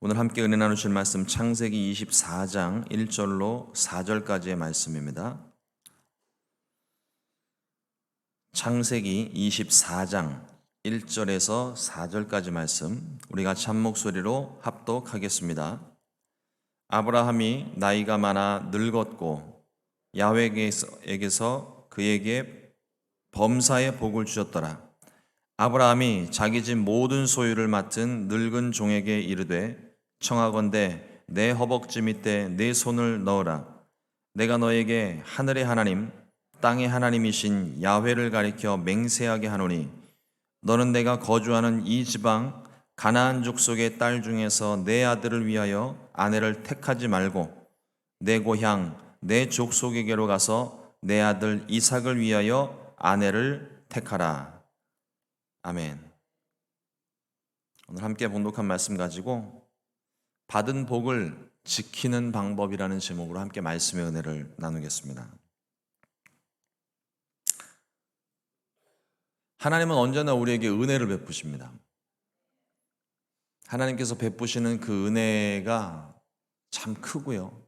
오늘 함께 은혜 나누실 말씀 창세기 24장 1절로 4절까지의 말씀입니다. 창세기 24장 1절에서 4절까지 말씀 우리 같이 한 목소리로 합독하겠습니다. 아브라함이 나이가 많아 늙었고 야훼에게서 그에게 범사의 복을 주셨더라. 아브라함이 자기 집 모든 소유를 맡은 늙은 종에게 이르되 청하건대 내 허벅지 밑에 내 손을 넣으라. 내가 너에게 하늘의 하나님 땅의 하나님이신 야훼를 가리켜 맹세하게 하노니 너는 내가 거주하는 이 지방 가나안 족속의 딸 중에서 내 아들을 위하여 아내를 택하지 말고 내 고향 내 족속에게로 가서 내 아들 이삭을 위하여 아내를 택하라. 아멘. 오늘 함께 봉독한 말씀 가지고 받은 복을 지키는 방법이라는 제목으로 함께 말씀의 은혜를 나누겠습니다. 하나님은 언제나 우리에게 은혜를 베푸십니다. 하나님께서 베푸시는 그 은혜가 참 크고요.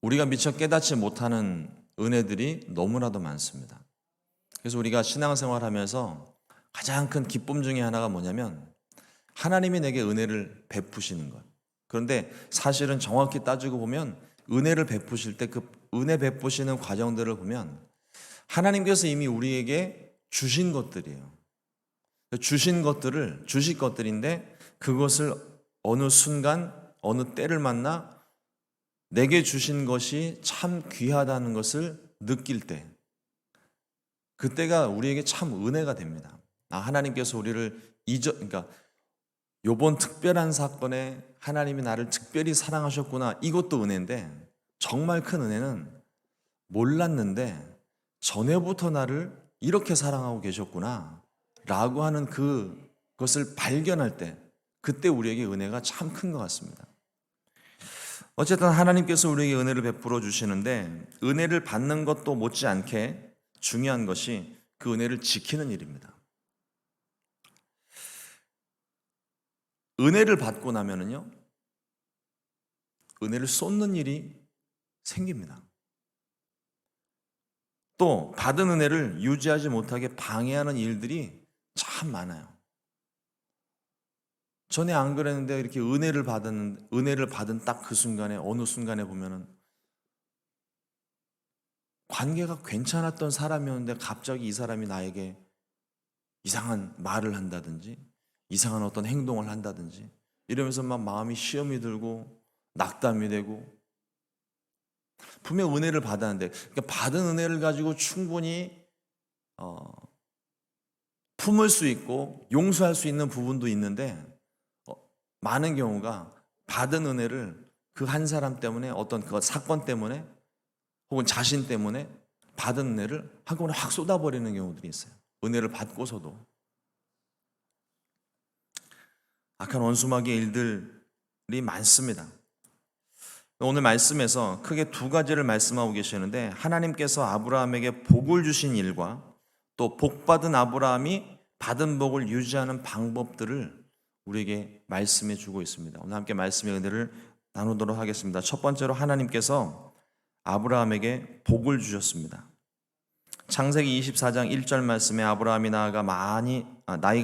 우리가 미처 깨닫지 못하는 은혜들이 너무나도 많습니다. 그래서 우리가 신앙생활하면서 가장 큰 기쁨 중에 하나가 뭐냐면 하나님이 내게 은혜를 베푸시는 것. 그런데 사실은 정확히 따지고 보면 은혜를 베푸실 때 그 은혜 베푸시는 과정들을 보면 하나님께서 이미 우리에게 주신 것들이에요. 주신 것들인데 그것을 어느 순간 어느 때를 만나 내게 주신 것이 참 귀하다는 것을 느낄 때 그때가 우리에게 참 은혜가 됩니다. 하나님께서 우리를 그러니까 요번 특별한 사건에 하나님이 나를 특별히 사랑하셨구나. 이것도 은혜인데 정말 큰 은혜는 몰랐는데 전에부터 나를 이렇게 사랑하고 계셨구나 라고 하는 그것을 발견할 때 그때 우리에게 은혜가 참 큰 것 같습니다. 어쨌든 하나님께서 우리에게 은혜를 베풀어 주시는데 은혜를 받는 것도 못지않게 중요한 것이 그 은혜를 지키는 일입니다. 은혜를 받고 나면은요, 은혜를 쏟는 일이 생깁니다. 또 받은 은혜를 유지하지 못하게 방해하는 일들이 참 많아요. 전에 안 그랬는데 이렇게 은혜를 받은 딱 그 순간에 어느 순간에 보면은 관계가 괜찮았던 사람이었는데 갑자기 이 사람이 나에게 이상한 말을 한다든지 이상한 어떤 행동을 한다든지 이러면서 막 마음이 시험이 들고 낙담이 되고 분명 은혜를 받았는데 그러니까 받은 은혜를 가지고 충분히 품을 수 있고 용서할 수 있는 부분도 있는데 많은 경우가 받은 은혜를 그 한 사람 때문에 어떤 그 사건 때문에 혹은 자신 때문에 받은 은혜를 한꺼번에 확 쏟아버리는 경우들이 있어요. 은혜를 받고서도 악한 원수마귀의 일들이 많습니다. 오늘 말씀에서 크게 두 가지를 말씀하고 계시는데 하나님께서 아브라함에게 복을 주신 일과 또 복받은 아브라함이 받은 복을 유지하는 방법들을 우리에게 말씀해 주고 있습니다. 오늘 함께 말씀의 은혜를 나누도록 하겠습니다. 첫 번째로 하나님께서 아브라함에게 복을 주셨습니다. 창세기 24장 1절 말씀에 아브라함이 나이가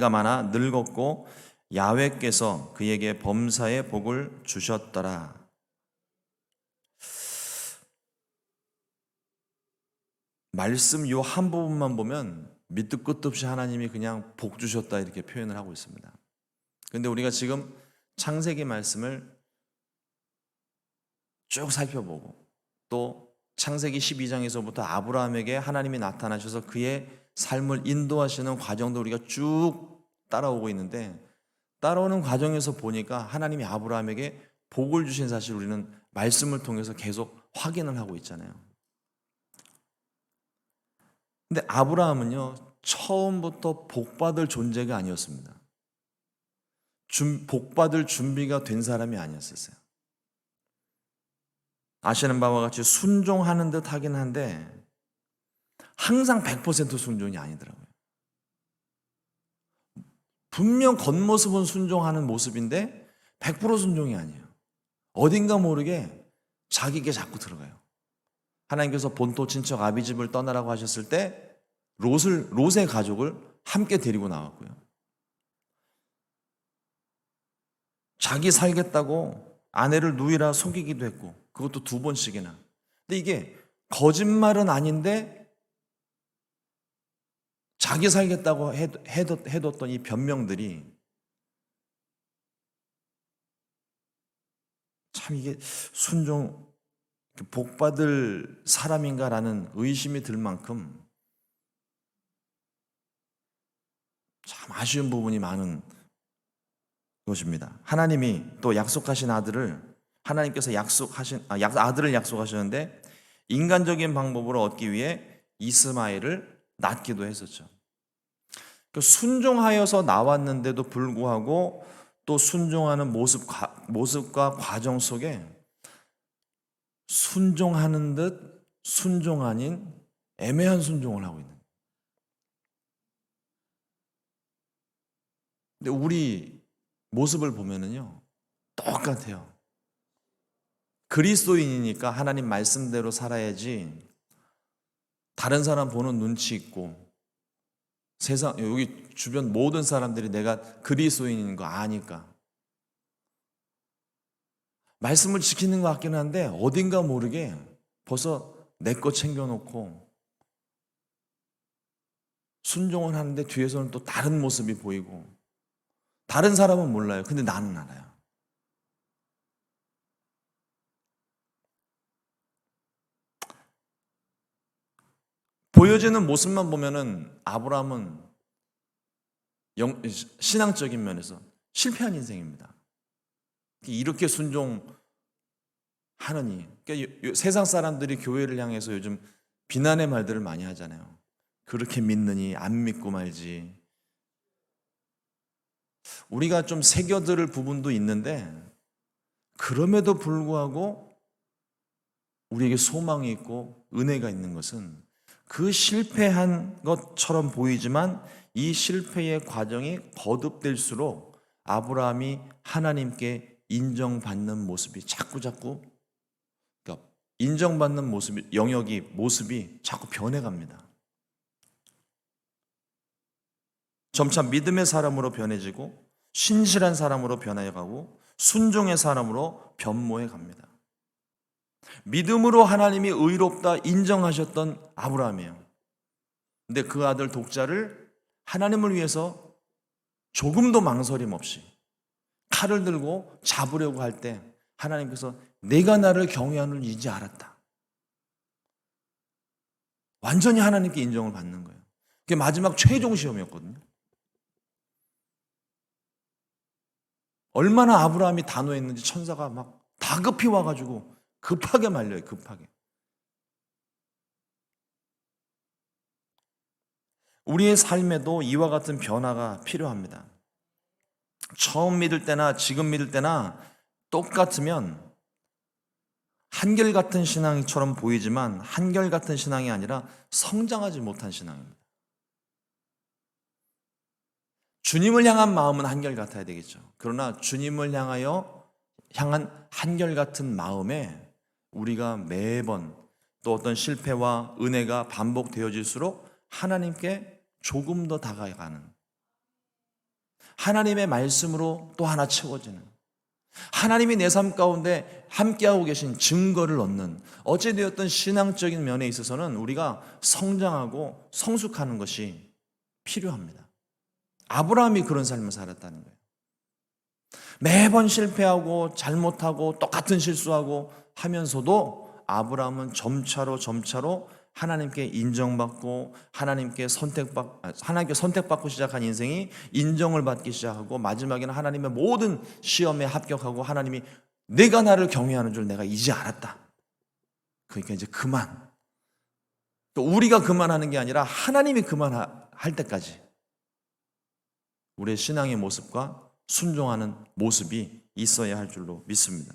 많아 늙었고 야훼께서 그에게 범사의 복을 주셨더라. 말씀 요 한 부분만 보면 밑도 끝도 없이 하나님이 그냥 복 주셨다 이렇게 표현을 하고 있습니다. 그런데 우리가 지금 창세기 말씀을 쭉 살펴보고 또 창세기 12장에서부터 아브라함에게 하나님이 나타나셔서 그의 삶을 인도하시는 과정도 우리가 쭉 따라오고 있는데 따라오는 과정에서 보니까 하나님이 아브라함에게 복을 주신 사실 우리는 말씀을 통해서 계속 확인을 하고 있잖아요. 근데 아브라함은요 처음부터 복받을 존재가 아니었습니다. 복받을 준비가 된 사람이 아니었어요. 아시는 바와 같이 순종하는 듯 하긴 한데 항상 100% 순종이 아니더라고요. 분명 겉모습은 순종하는 모습인데 100% 순종이 아니에요. 어딘가 모르게 자기에게 자꾸 들어가요. 하나님께서 본토 친척 아비집을 떠나라고 하셨을 때 롯의 가족을 함께 데리고 나왔고요. 자기 살겠다고 아내를 누이라 속이기도 했고, 그것도 2번씩이나. 근데 이게 거짓말은 아닌데 자기 살겠다고 해뒀던 이 변명들이 참 이게 순종 복받을 사람인가라는 의심이 들 만큼 참 아쉬운 부분이 많은 것입니다. 하나님이 또 약속하신 아들을 하나님께서 아들을 약속하셨는데 인간적인 방법으로 얻기 위해 이스마엘을 낳기도 했었죠. 순종하여서 나왔는데도 불구하고 또 순종하는 모습과 과정 속에 순종하는 듯 순종 아닌 애매한 순종을 하고 있는. 근데 우리 모습을 보면은요, 똑같아요. 그리스도인이니까 하나님 말씀대로 살아야지 다른 사람 보는 눈치 있고 세상 여기 주변 모든 사람들이 내가 그리스도인인 거 아니까 말씀을 지키는 것 같긴 한데 어딘가 모르게 벌써 내 거 챙겨놓고 순종을 하는데 뒤에서는 또 다른 모습이 보이고 다른 사람은 몰라요. 근데 나는 알아요. 보여지는 모습만 보면은 아브라함은 신앙적인 면에서 실패한 인생입니다. 이렇게 순종하느니, 그러니까 세상 사람들이 교회를 향해서 요즘 비난의 말들을 많이 하잖아요. 그렇게 믿느니 안 믿고 말지. 우리가 좀 새겨들을 부분도 있는데 그럼에도 불구하고 우리에게 소망이 있고 은혜가 있는 것은 그 실패한 것처럼 보이지만 이 실패의 과정이 거듭될수록 아브라함이 하나님께 인정받는 모습이 자꾸 그러니까 인정받는 모습이 모습이 자꾸 변해갑니다. 점차 믿음의 사람으로 변해지고 신실한 사람으로 변해가고 순종의 사람으로 변모해 갑니다. 믿음으로 하나님이 의롭다 인정하셨던 아브라함이에요. 근데 그 아들 독자를 하나님을 위해서 조금도 망설임 없이 칼을 들고 잡으려고 할 때 하나님께서 내가 나를 경외하는 줄 이제 알았다. 완전히 하나님께 인정을 받는 거예요. 그게 마지막 최종 시험이었거든요. 얼마나 아브라함이 단호했는지 천사가 막 다급히 와가지고 급하게 말려요. 급하게. 우리의 삶에도 이와 같은 변화가 필요합니다. 처음 믿을 때나 지금 믿을 때나 똑같으면 한결같은 신앙처럼 보이지만 한결같은 신앙이 아니라 성장하지 못한 신앙입니다. 주님을 향한 마음은 한결같아야 되겠죠. 그러나 주님을 향한 한결같은 마음에 우리가 매번 또 어떤 실패와 은혜가 반복되어질수록 하나님께 조금 더 다가가는, 하나님의 말씀으로 또 하나 채워지는, 하나님이 내 삶 가운데 함께하고 계신 증거를 얻는, 어찌되었든 신앙적인 면에 있어서는 우리가 성장하고 성숙하는 것이 필요합니다. 아브라함이 그런 삶을 살았다는 거예요. 매번 실패하고 잘못하고 똑같은 실수하고 하면서도 아브라함은 점차로 하나님께 인정받고 하나님께 선택받고 시작한 인생이 인정을 받기 시작하고 마지막에는 하나님의 모든 시험에 합격하고 하나님이 내가 나를 경외하는 줄 내가 이제 알았다. 그러니까 이제 그만. 또 우리가 그만하는 게 아니라 하나님이 그만할 때까지 우리의 신앙의 모습과 순종하는 모습이 있어야 할 줄로 믿습니다.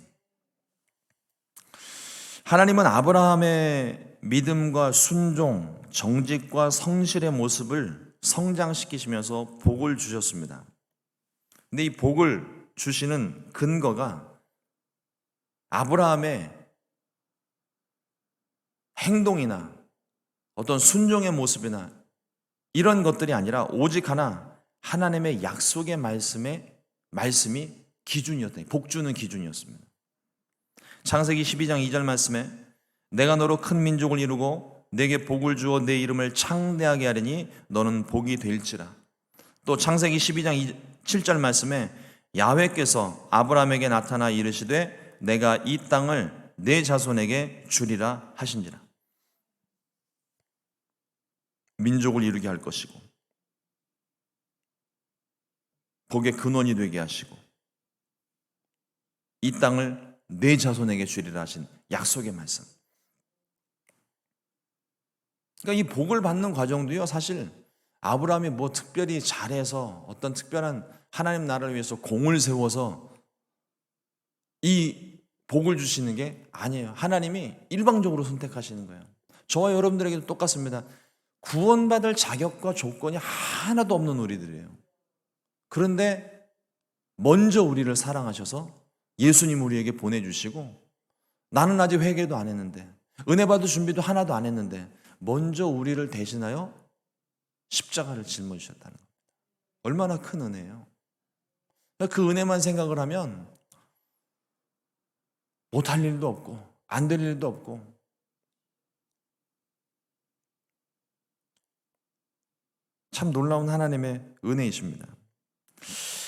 하나님은 아브라함의 믿음과 순종, 정직과 성실의 모습을 성장시키시면서 복을 주셨습니다. 근데 이 복을 주시는 근거가 아브라함의 행동이나 어떤 순종의 모습이나 이런 것들이 아니라 오직 하나 하나님의 약속의 말씀이 기준이었다. 복 주는 기준이었습니다. 창세기 12장 2절 말씀에 내가 너로 큰 민족을 이루고 내게 복을 주어 내 이름을 창대하게 하리니 너는 복이 될지라. 또 창세기 12장 7절 말씀에 야훼께서 아브라함에게 나타나 이르시되 내가 이 땅을 내 자손에게 주리라 하신지라. 민족을 이루게 할 것이고 복의 근원이 되게 하시고 이 땅을 내 자손에게 주리라 하신 약속의 말씀. 그러니까 이 복을 받는 과정도요, 사실 아브라함이 뭐 특별히 잘해서 어떤 특별한 하나님 나라를 위해서 공을 세워서 이 복을 주시는 게 아니에요. 하나님이 일방적으로 선택하시는 거예요. 저와 여러분들에게도 똑같습니다. 구원받을 자격과 조건이 하나도 없는 우리들이에요. 그런데 먼저 우리를 사랑하셔서 예수님 우리에게 보내주시고, 나는 아직 회개도 안 했는데, 은혜 받을 준비도 하나도 안 했는데 먼저 우리를 대신하여 십자가를 짊어지셨다는 겁니다. 얼마나 큰 은혜예요. 그 은혜만 생각을 하면 못할 일도 없고 안 될 일도 없고, 참 놀라운 하나님의 은혜이십니다.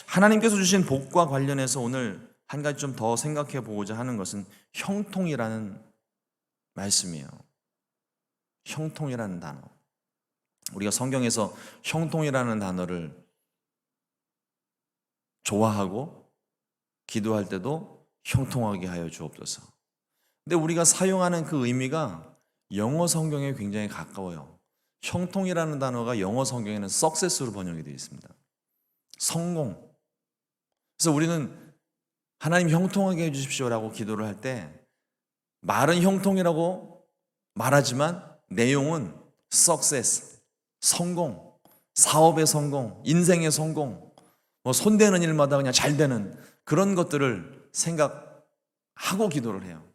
하나님께서 주신 복과 관련해서 오늘 한 가지 좀 더 생각해 보고자 하는 것은 형통이라는 말씀이에요. 형통이라는 단어. 우리가 성경에서 형통이라는 단어를 좋아하고 기도할 때도 형통하게 하여 주옵소서. 근데 우리가 사용하는 그 의미가 영어 성경에 굉장히 가까워요. 형통이라는 단어가 영어 성경에는 success로 번역이 되어 있습니다. 성공. 그래서 우리는 하나님 형통하게 해주십시오라고 기도를 할 때 말은 형통이라고 말하지만 내용은 success, 성공, 사업의 성공, 인생의 성공, 뭐 손대는 일마다 그냥 잘 되는 그런 것들을 생각하고 기도를 해요.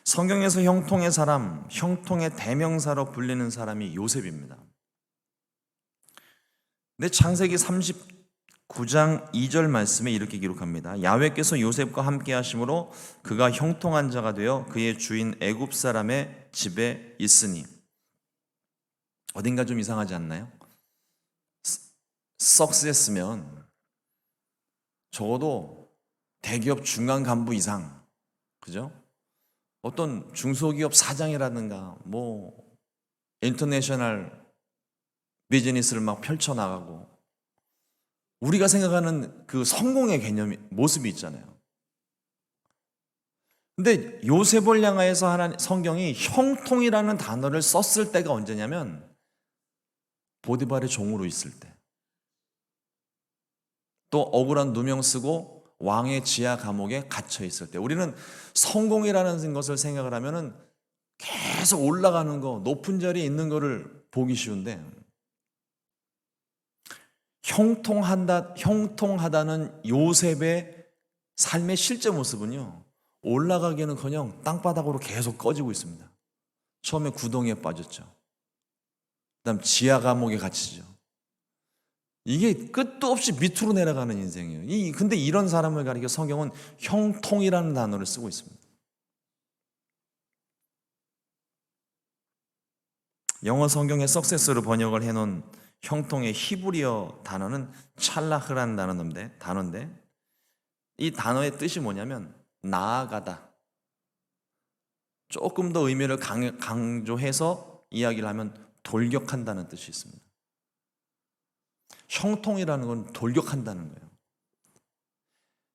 성경에서 형통의 사람, 형통의 대명사로 불리는 사람이 요셉입니다. 근데 창세기 39장 2절 말씀에 이렇게 기록합니다. 야훼께서 요셉과 함께 하심으로 그가 형통한 자가 되어 그의 주인 애굽 사람의 집에 있으니. 어딘가 좀 이상하지 않나요? 석세스면 적어도 대기업 중간 간부 이상, 그죠? 어떤 중소기업 사장이라든가 뭐 인터내셔널 비즈니스를 막 펼쳐나가고 우리가 생각하는 그 성공의 개념이 모습이 있잖아요. 근데 요셉을 향하여서 성경이 형통이라는 단어를 썼을 때가 언제냐면 보디발의 종으로 있을 때, 또 억울한 누명 쓰고 왕의 지하 감옥에 갇혀 있을 때. 우리는 성공이라는 것을 생각을 하면은 계속 올라가는 거, 높은 자리에 있는 거를 보기 쉬운데, 형통하다는 요셉의 삶의 실제 모습은요, 올라가기는커녕 땅바닥으로 계속 꺼지고 있습니다. 처음에 구덩이에 빠졌죠. 그다음 지하 감옥에 갇히죠. 이게 끝도 없이 밑으로 내려가는 인생이에요. 근데 이런 사람을 가리켜 성경은 형통이라는 단어를 쓰고 있습니다. 영어 성경에 석세스로 번역을 해놓은 형통의 히브리어 단어는 찰라흐라는 단어인데 이 단어의 뜻이 뭐냐면 나아가다. 조금 더 의미를 강조해서 이야기를 하면 돌격한다는 뜻이 있습니다. 형통이라는 건 돌격한다는 거예요.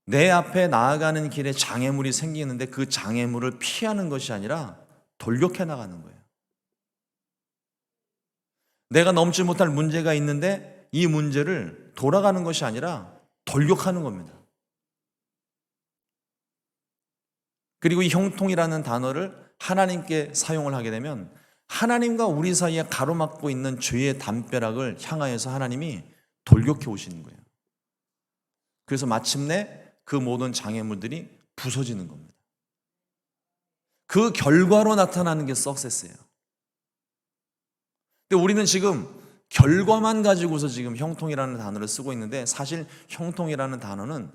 내 앞에 나아가는 길에 장애물이 생기는데 그 장애물을 피하는 것이 아니라 돌격해 나가는 거예요. 내가 넘지 못할 문제가 있는데 이 문제를 돌아가는 것이 아니라 돌격하는 겁니다. 그리고 이 형통이라는 단어를 하나님께 사용을 하게 되면 하나님과 우리 사이에 가로막고 있는 죄의 담벼락을 향하여서 하나님이 돌격해 오시는 거예요. 그래서 마침내 그 모든 장애물들이 부서지는 겁니다. 그 결과로 나타나는 게 석세스예요. 근데 우리는 지금 결과만 가지고서 지금 형통이라는 단어를 쓰고 있는데, 사실 형통이라는 단어는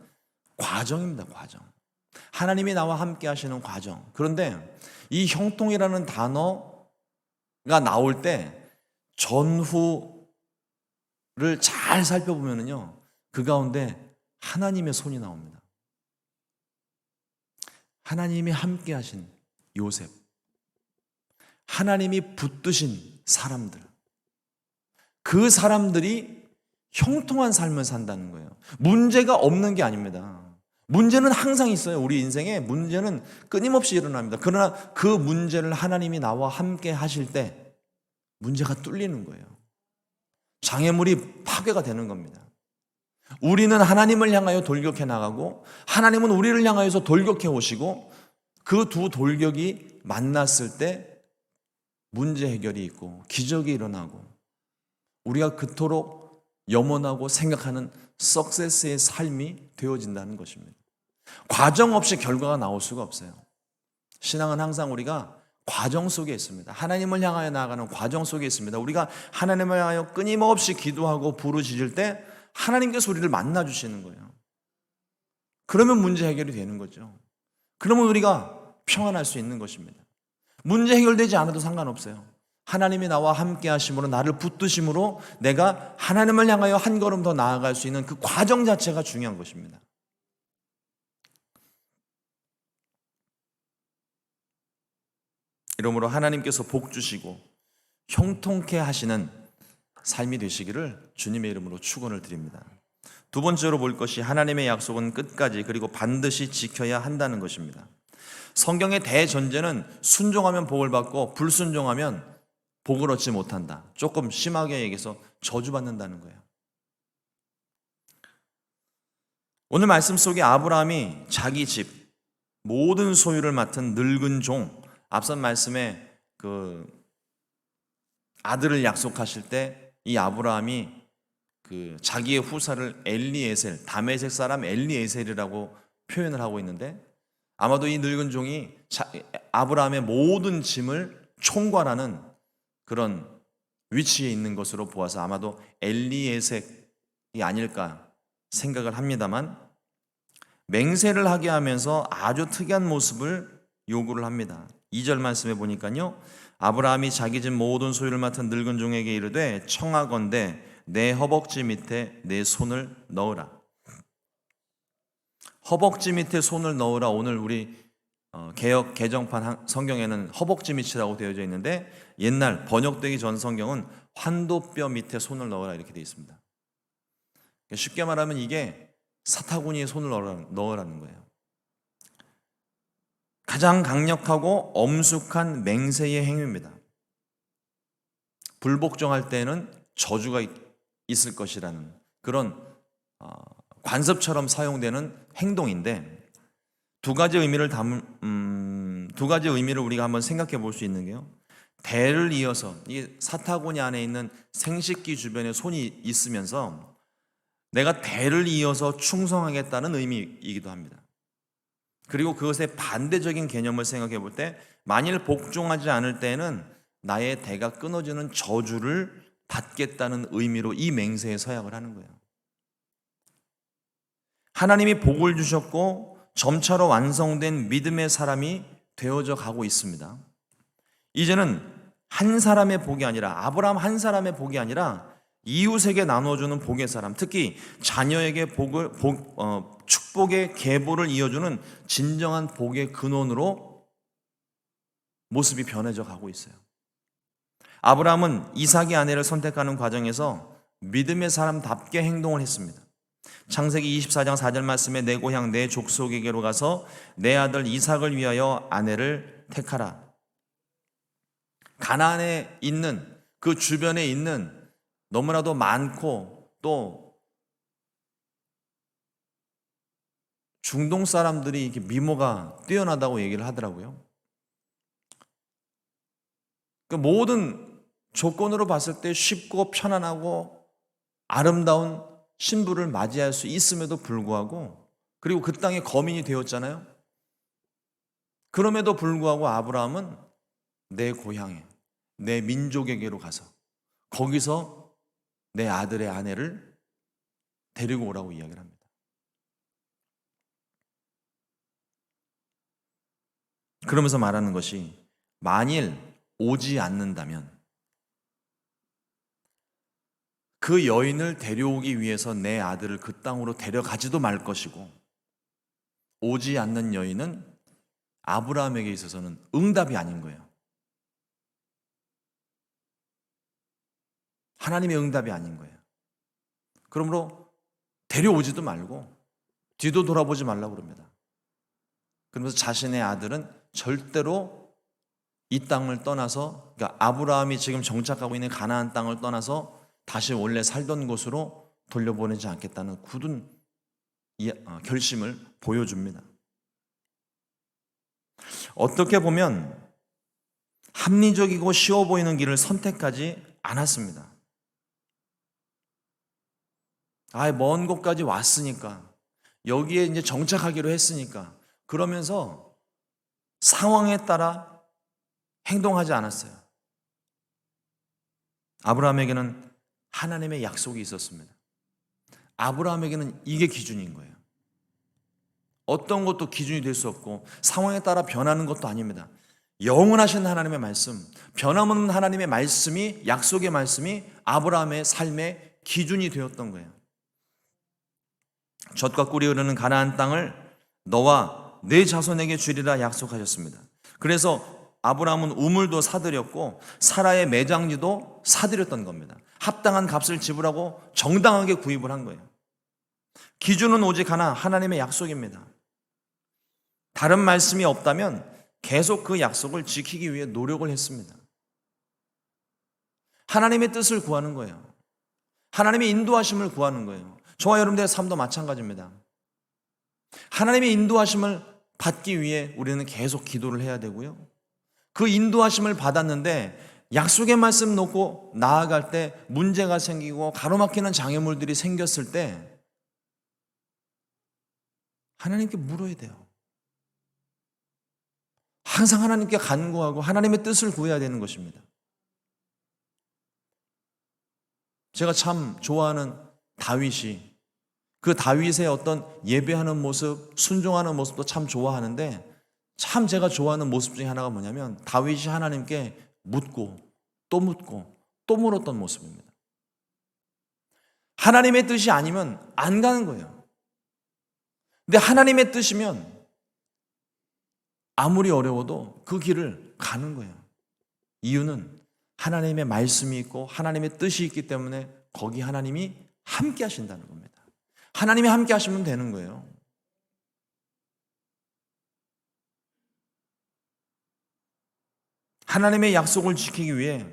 과정입니다. 과정. 하나님이 나와 함께 하시는 과정. 그런데 이 형통이라는 단어가 나올 때 전후를 잘 살펴보면요, 그 가운데 하나님의 손이 나옵니다. 하나님이 함께 하신 요셉, 하나님이 붙드신 사람들, 그 사람들이 형통한 삶을 산다는 거예요. 문제가 없는 게 아닙니다. 문제는 항상 있어요. 우리 인생에 문제는 끊임없이 일어납니다. 그러나 그 문제를 하나님이 나와 함께 하실 때 문제가 뚫리는 거예요. 장애물이 파괴가 되는 겁니다. 우리는 하나님을 향하여 돌격해 나가고, 하나님은 우리를 향하여서 돌격해 오시고, 그 두 돌격이 만났을 때 문제 해결이 있고 기적이 일어나고, 우리가 그토록 염원하고 생각하는 석세스의 삶이 되어진다는 것입니다. 과정 없이 결과가 나올 수가 없어요. 신앙은 항상 우리가 과정 속에 있습니다. 하나님을 향하여 나아가는 과정 속에 있습니다. 우리가 하나님을 향하여 끊임없이 기도하고 부르짖을 때 하나님께서 우리를 만나주시는 거예요. 그러면 문제 해결이 되는 거죠. 그러면 우리가 평안할 수 있는 것입니다. 문제 해결되지 않아도 상관없어요. 하나님이 나와 함께 하심으로, 나를 붙드심으로 내가 하나님을 향하여 한 걸음 더 나아갈 수 있는 그 과정 자체가 중요한 것입니다. 이러므로 하나님께서 복 주시고 형통케 하시는 삶이 되시기를 주님의 이름으로 축원을 드립니다. 두 번째로 볼 것이, 하나님의 약속은 끝까지 그리고 반드시 지켜야 한다는 것입니다. 성경의 대전제는 순종하면 복을 받고 불순종하면 복을 얻지 못한다. 조금 심하게 얘기해서 저주받는다는 거예요. 오늘 말씀 속에 아브라함이 자기 집 모든 소유를 맡은 늙은 종, 앞선 말씀에 그 아들을 약속하실 때 이 아브라함이 그 자기의 후사를 엘리에셀, 다메섹 사람 엘리에셀이라고 표현을 하고 있는데, 아마도 이 늙은 종이 아브라함의 모든 짐을 총괄하는 그런 위치에 있는 것으로 보아서 아마도 엘리에섹이 아닐까 생각을 합니다만, 맹세를 하게 하면서 아주 특이한 모습을 요구를 합니다. 2절 말씀에 보니까요, 아브라함이 자기 집 모든 소유를 맡은 늙은 종에게 이르되 청하건대 내 허벅지 밑에 내 손을 넣으라. 허벅지 밑에 손을 넣으라. 오늘 우리 개역 개정판 성경에는 허벅지 밑이라고 되어져 있는데, 옛날 번역되기 전 성경은 환도뼈 밑에 손을 넣으라 이렇게 되어 있습니다. 쉽게 말하면 이게 사타구니에 손을 넣으라는 거예요. 가장 강력하고 엄숙한 맹세의 행위입니다. 불복종할 때는 저주가 있을 것이라는 그런 관습처럼 사용되는 행동인데, 두 가지 의미를 우리가 한번 생각해 볼 수 있는 게요, 대를 이어서 이 사타구니 안에 있는 생식기 주변에 손이 있으면서 내가 대를 이어서 충성하겠다는 의미이기도 합니다. 그리고 그것의 반대적인 개념을 생각해 볼 때, 만일 복종하지 않을 때는 나의 대가 끊어지는 저주를 받겠다는 의미로 이 맹세에 서약을 하는 거예요. 하나님이 복을 주셨고 점차로 완성된 믿음의 사람이 되어져 가고 있습니다. 이제는 한 사람의 복이 아니라, 아브라함 한 사람의 복이 아니라 이웃에게 나눠주는 복의 사람, 특히 자녀에게 축복의 계보를 이어주는 진정한 복의 근원으로 모습이 변해져 가고 있어요. 아브라함은 이삭의 아내를 선택하는 과정에서 믿음의 사람답게 행동을 했습니다. 창세기 24장 4절 말씀에 내 고향 내 족속에게로 가서 내 아들 이삭을 위하여 아내를 택하라. 가나안에 있는 그 주변에 있는 너무나도 많고 또 중동 사람들이 이렇게 미모가 뛰어나다고 얘기를 하더라고요. 그 모든 조건으로 봤을 때 쉽고 편안하고 아름다운 신부를 맞이할 수 있음에도 불구하고, 그리고 그 땅에 거민이 되었잖아요. 그럼에도 불구하고 아브라함은 내 고향에, 내 민족에게로 가서 거기서 내 아들의 아내를 데리고 오라고 이야기를 합니다. 그러면서 말하는 것이, 만일 오지 않는다면 그 여인을 데려오기 위해서 내 아들을 그 땅으로 데려가지도 말 것이고, 오지 않는 여인은 아브라함에게 있어서는 응답이 아닌 거예요. 하나님의 응답이 아닌 거예요. 그러므로 데려오지도 말고 뒤도 돌아보지 말라고 그럽니다. 그러면서 자신의 아들은 절대로 이 땅을 떠나서, 그러니까 아브라함이 지금 정착하고 있는 가나안 땅을 떠나서 다시 원래 살던 곳으로 돌려보내지 않겠다는 굳은 결심을 보여줍니다. 어떻게 보면 합리적이고 쉬워 보이는 길을 선택하지 않았습니다. 먼 곳까지 왔으니까, 여기에 이제 정착하기로 했으니까, 그러면서 상황에 따라 행동하지 않았어요. 아브라함에게는 하나님의 약속이 있었습니다. 아브라함에게는 이게 기준인 거예요. 어떤 것도 기준이 될 수 없고 상황에 따라 변하는 것도 아닙니다. 영원하신 하나님의 말씀, 변함없는 하나님의 말씀이, 약속의 말씀이 아브라함의 삶의 기준이 되었던 거예요. 젖과 꿀이 흐르는 가나안 땅을 너와 네 자손에게 주리라 약속하셨습니다. 그래서 아브라함은 우물도 사들였고 사라의 매장지도 사들였던 겁니다. 합당한 값을 지불하고 정당하게 구입을 한 거예요. 기준은 오직 하나, 하나님의 약속입니다. 다른 말씀이 없다면 계속 그 약속을 지키기 위해 노력을 했습니다. 하나님의 뜻을 구하는 거예요. 하나님의 인도하심을 구하는 거예요. 저와 여러분들의 삶도 마찬가지입니다. 하나님의 인도하심을 받기 위해 우리는 계속 기도를 해야 되고요. 그 인도하심을 받았는데 약속의 말씀 놓고 나아갈 때 문제가 생기고 가로막히는 장애물들이 생겼을 때 하나님께 물어야 돼요. 항상 하나님께 간구하고 하나님의 뜻을 구해야 되는 것입니다. 제가 참 좋아하는 다윗이, 그 다윗의 어떤 예배하는 모습, 순종하는 모습도 참 좋아하는데, 참 제가 좋아하는 모습 중에 하나가 뭐냐면 다윗이 하나님께 묻고 또 묻고 또 물었던 모습입니다. 하나님의 뜻이 아니면 안 가는 거예요. 근데 하나님의 뜻이면 아무리 어려워도 그 길을 가는 거예요. 이유는 하나님의 말씀이 있고 하나님의 뜻이 있기 때문에 거기 하나님이 함께 하신다는 겁니다. 하나님이 함께 하시면 되는 거예요. 하나님의 약속을 지키기 위해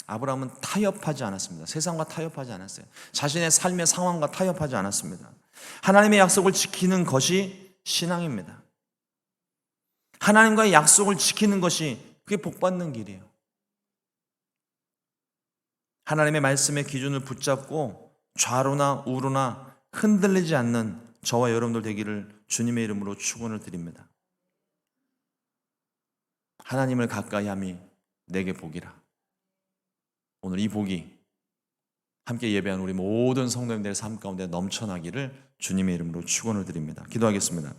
아브라함은 타협하지 않았습니다. 세상과 타협하지 않았어요. 자신의 삶의 상황과 타협하지 않았습니다. 하나님의 약속을 지키는 것이 신앙입니다. 하나님과의 약속을 지키는 것이, 그게 복받는 길이에요. 하나님의 말씀의 기준을 붙잡고 좌로나 우로나 흔들리지 않는 저와 여러분들 되기를 주님의 이름으로 축원을 드립니다. 하나님을 가까이함이 내게 복이라. 오늘 이 복이 함께 예배한 우리 모든 성도님들의 삶 가운데 넘쳐나기를 주님의 이름으로 축원을 드립니다. 기도하겠습니다.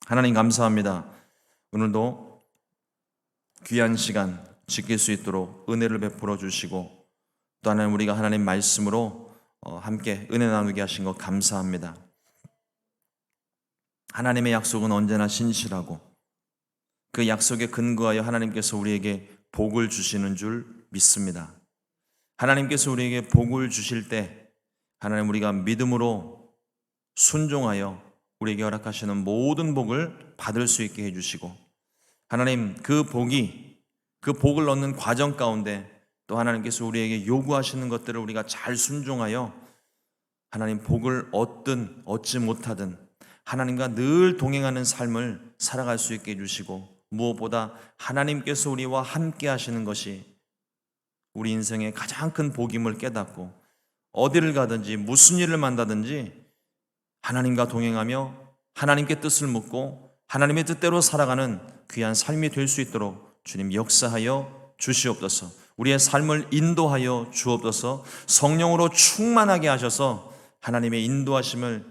하나님 감사합니다. 오늘도 귀한 시간 지킬 수 있도록 은혜를 베풀어 주시고, 또 하나님 우리가 하나님 말씀으로 함께 은혜 나누게 하신 것 감사합니다. 하나님의 약속은 언제나 신실하고 그 약속에 근거하여 하나님께서 우리에게 복을 주시는 줄 믿습니다. 하나님께서 우리에게 복을 주실 때 하나님 우리가 믿음으로 순종하여 우리에게 허락하시는 모든 복을 받을 수 있게 해주시고, 하나님 그 복을 얻는 과정 가운데 또 하나님께서 우리에게 요구하시는 것들을 우리가 잘 순종하여 하나님 복을 얻든 얻지 못하든 하나님과 늘 동행하는 삶을 살아갈 수 있게 해주시고, 무엇보다 하나님께서 우리와 함께 하시는 것이 우리 인생의 가장 큰 복임을 깨닫고 어디를 가든지 무슨 일을 만나든지 하나님과 동행하며 하나님께 뜻을 묻고 하나님의 뜻대로 살아가는 귀한 삶이 될 수 있도록 주님 역사하여 주시옵소서. 우리의 삶을 인도하여 주옵소서. 성령으로 충만하게 하셔서 하나님의 인도하심을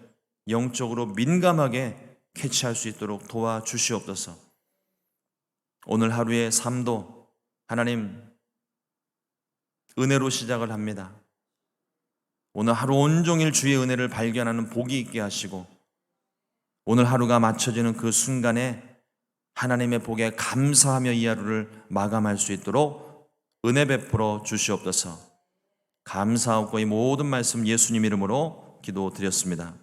영적으로 민감하게 캐치할 수 있도록 도와주시옵소서. 오늘 하루의 삶도 하나님 은혜로 시작을 합니다. 오늘 하루 온종일 주의 은혜를 발견하는 복이 있게 하시고 오늘 하루가 맞춰지는 그 순간에 하나님의 복에 감사하며 이 하루를 마감할 수 있도록 은혜 베풀어 주시옵소서. 감사하고 이 모든 말씀 예수님 이름으로 기도드렸습니다.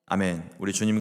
아멘. 우리 주님